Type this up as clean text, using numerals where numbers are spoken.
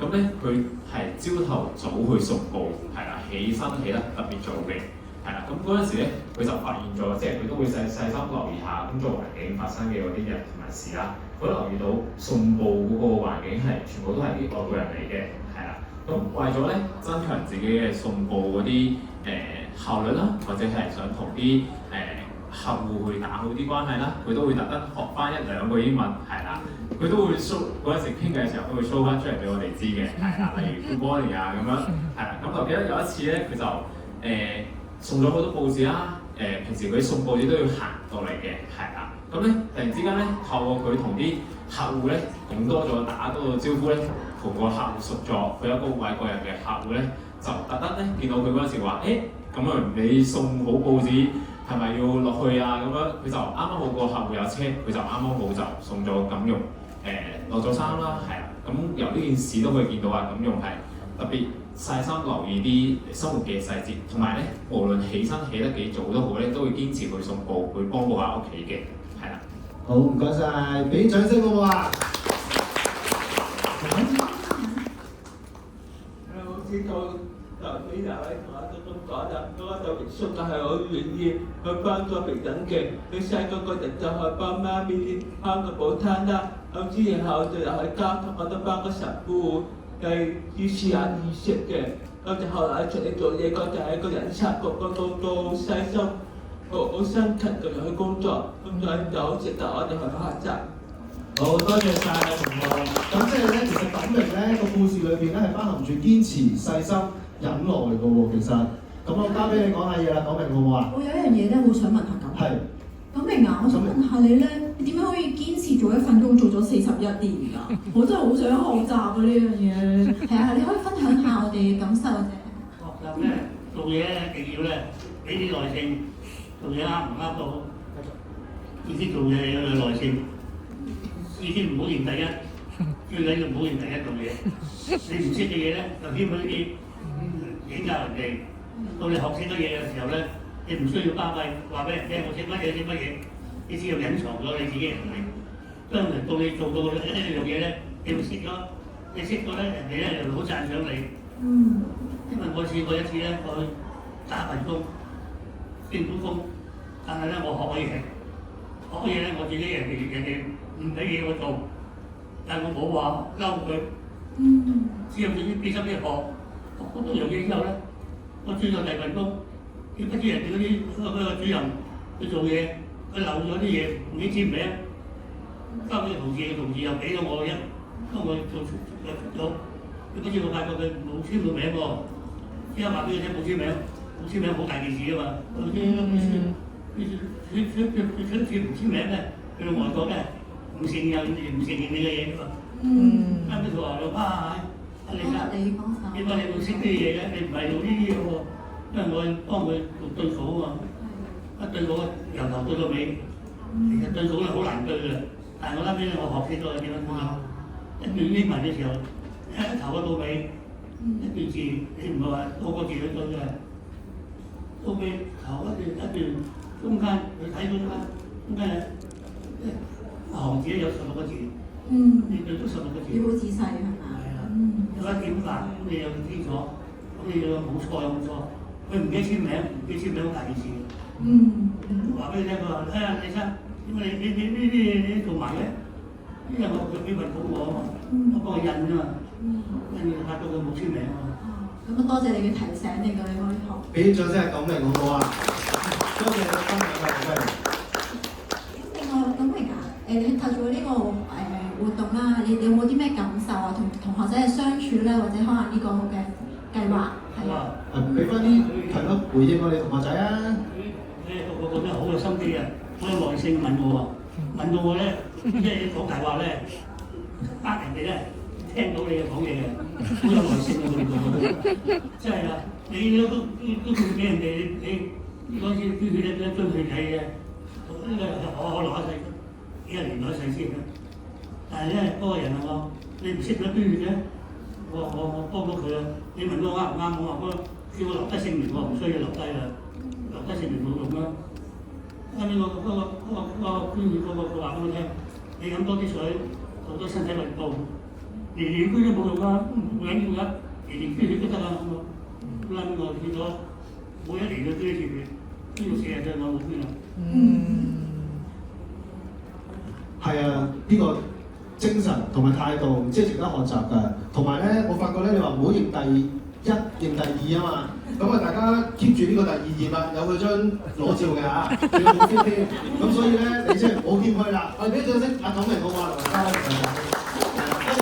咁咧佢係朝頭早去送報，係啦，起身起得特別早嘅，係啦。咁嗰陣時咧，佢就發現咗，即係佢都會細心留意下工作環境發生嘅嗰啲人同埋事啦。佢留意到送報嗰個環境係全部都係啲外國人嚟嘅，係啦。咁為咗咧增強自己嘅送報嗰啲效率啦，或者係想同啲客戶去打好啲關係啦，佢都會特登學翻1、2個英文，係啦。佢都會 show 嗰陣時傾偈嘅時候都會 show 翻出嚟俾我哋知嘅，係啦。例如 Good morning 啊咁樣，係啦。咁我記得有一次咧，佢就送咗好多報紙啦。平時佢送報紙都要行到嚟嘅，係啦。咁咧突然之間咧，透過佢同啲客戶咧講多咗，打多個招呼咧，同個客戶熟咗。佢有一個外國人嘅客戶咧，就特登咧見到佢嗰陣時話：咁啊，你送好報紙係咪要落去啊？咁樣佢就啱啱好個客戶有車，佢就啱啱好就送咗錦榮落咗衫啦，係啦。咁由呢件事都可以見到啊，錦榮係特別細心留意啲生活嘅細節，同埋咧無論起身起得幾早都好咧，都會堅持去送報，去幫補下屋企嘅，係啦。好，唔該晒，俾啲掌聲好唔好啊？我知道就俾兩位同學都咁講啦，嗰個就叔就係好願意去幫助平等嘅。佢細個嗰陣就係幫媽咪開個報攤啦，咁之後就又喺家堂我都幫個神父係支持下儀式嘅。咁就後來出嚟做嘢嗰陣喺個人察局嗰度都細心，好辛勤咁樣去工作，咁樣就好值得我哋去學習。好多謝晒同學。咁即係咧，其實錦榮咧個故事裏邊咧係包含住堅持、細心、忍耐嘅喎。其實，咁我交俾你講下嘢啦，錦榮好唔好啊？我有一樣嘢咧，好想問下錦。係。錦榮啊，我想問下你咧，你點樣可以堅持做一份工做咗41年㗎？我真係好想學習啊呢樣嘢。係啊，你可以分享下我哋嘅感受啫。學習咧，做嘢咧一定要咧俾啲耐性，做嘢啱唔啱到，意思做嘢要有耐性。意思唔好認第一，最緊要唔好認第一做嘢。你唔識嘅嘢咧，就謙虛啲，請教人哋。到你學識乜嘢嘅時候咧，你唔需要巴閉話俾人聽，我識乜嘢識乜嘢，你只要隱藏咗你自己嘅能力。將來到你做到呢樣嘢咧，你會識咗，你識咗咧，人哋咧就好讚賞你。因為我試過一次咧，我去打份工，政府工，但係咧我學嘢，學嘢咧我自己人哋唔俾嘢我做，但係我冇話嬲佢，只有自己俾心機學，學好多樣嘢之後咧，我轉咗第二份工，點不知人哋嗰個主任去做嘢，佢漏咗啲嘢，唔知簽名，交俾同事又俾咗我嘅，當我做出咗，點不知我發覺佢冇簽到名喎，之後話俾佢聽冇簽名，冇簽名好大件事啊嘛，佢唔簽名咧，去到外國咧。唔承認你嘅嘢㗎嘛？啱啱佢話咯，你點解你會識啲嘢嘅？你唔係做呢啲嘅喎，因為我幫佢讀對數啊嘛，一對數由頭對到尾，其實對數咧好難對嘅，但係我後尾我學識咗點樣對，一段英文嘅時候，一頭到尾，一段字你唔係話個個字去對嘅，到尾頭一段中間你睇中間行字有16個字，你對咗16個字，要好仔細係嘛？係啊，有一點法，咁你又清楚，咁你又冇錯有冇錯，佢唔記得簽名，唔記得簽名好大件事。話俾你聽，佢話：李生，點解你做埋嘅？因為佢俾份稿我啊嘛，我幫佢印啊嘛，跟住發覺佢冇簽名啊嘛。咁多謝你嘅提醒，令到你可以學。俾啲掌聲係錦榮好唔好啊？多謝你分享啊，錦榮。另外，錦榮啊，你透過呢個活動啦，你有冇啲咩感受啊？同學仔嘅相處咧，或者可能呢個嘅計劃係啊。俾翻啲係咯回應我哋同學仔啊！我覺得好有心機啊，好有耐性問我喎，問到我咧，即係講大話咧，呃人哋咧聽到你嘅講嘢嘅，好有耐性啊！佢真係啊！你都會俾人哋你嗰次捐血咧捐血係嘅，呢個可能一年攞一世先嘅。但係咧嗰個人話你唔識得捐血嘅，我幫到佢啊！你問我啱唔啱？我話叫我留低姓名，我唔需要留低啦。留低姓名冇用啦。後尾我捐血嗰個佢話俾我聽，你飲多啲水，做多身體運動，唔年年區都冇用啦，唔緊要㗎，年年區都得啦咁咯。咁啊，我變咗每一年嘅區域都要40隻我目標啦。係啊，呢個精神同埋態度即係值得學習㗎。同埋咧，我發覺咧，你話唔好認第一，認第二啊嘛。咁啊，大家 keep 住呢個第二頁啦，有佢張裸照嘅嚇，仲有冇 fit 添？咁所以咧，你即係唔好謙虛啦。我哋俾啲掌聲，阿九明好嘛，同埋嘉賓。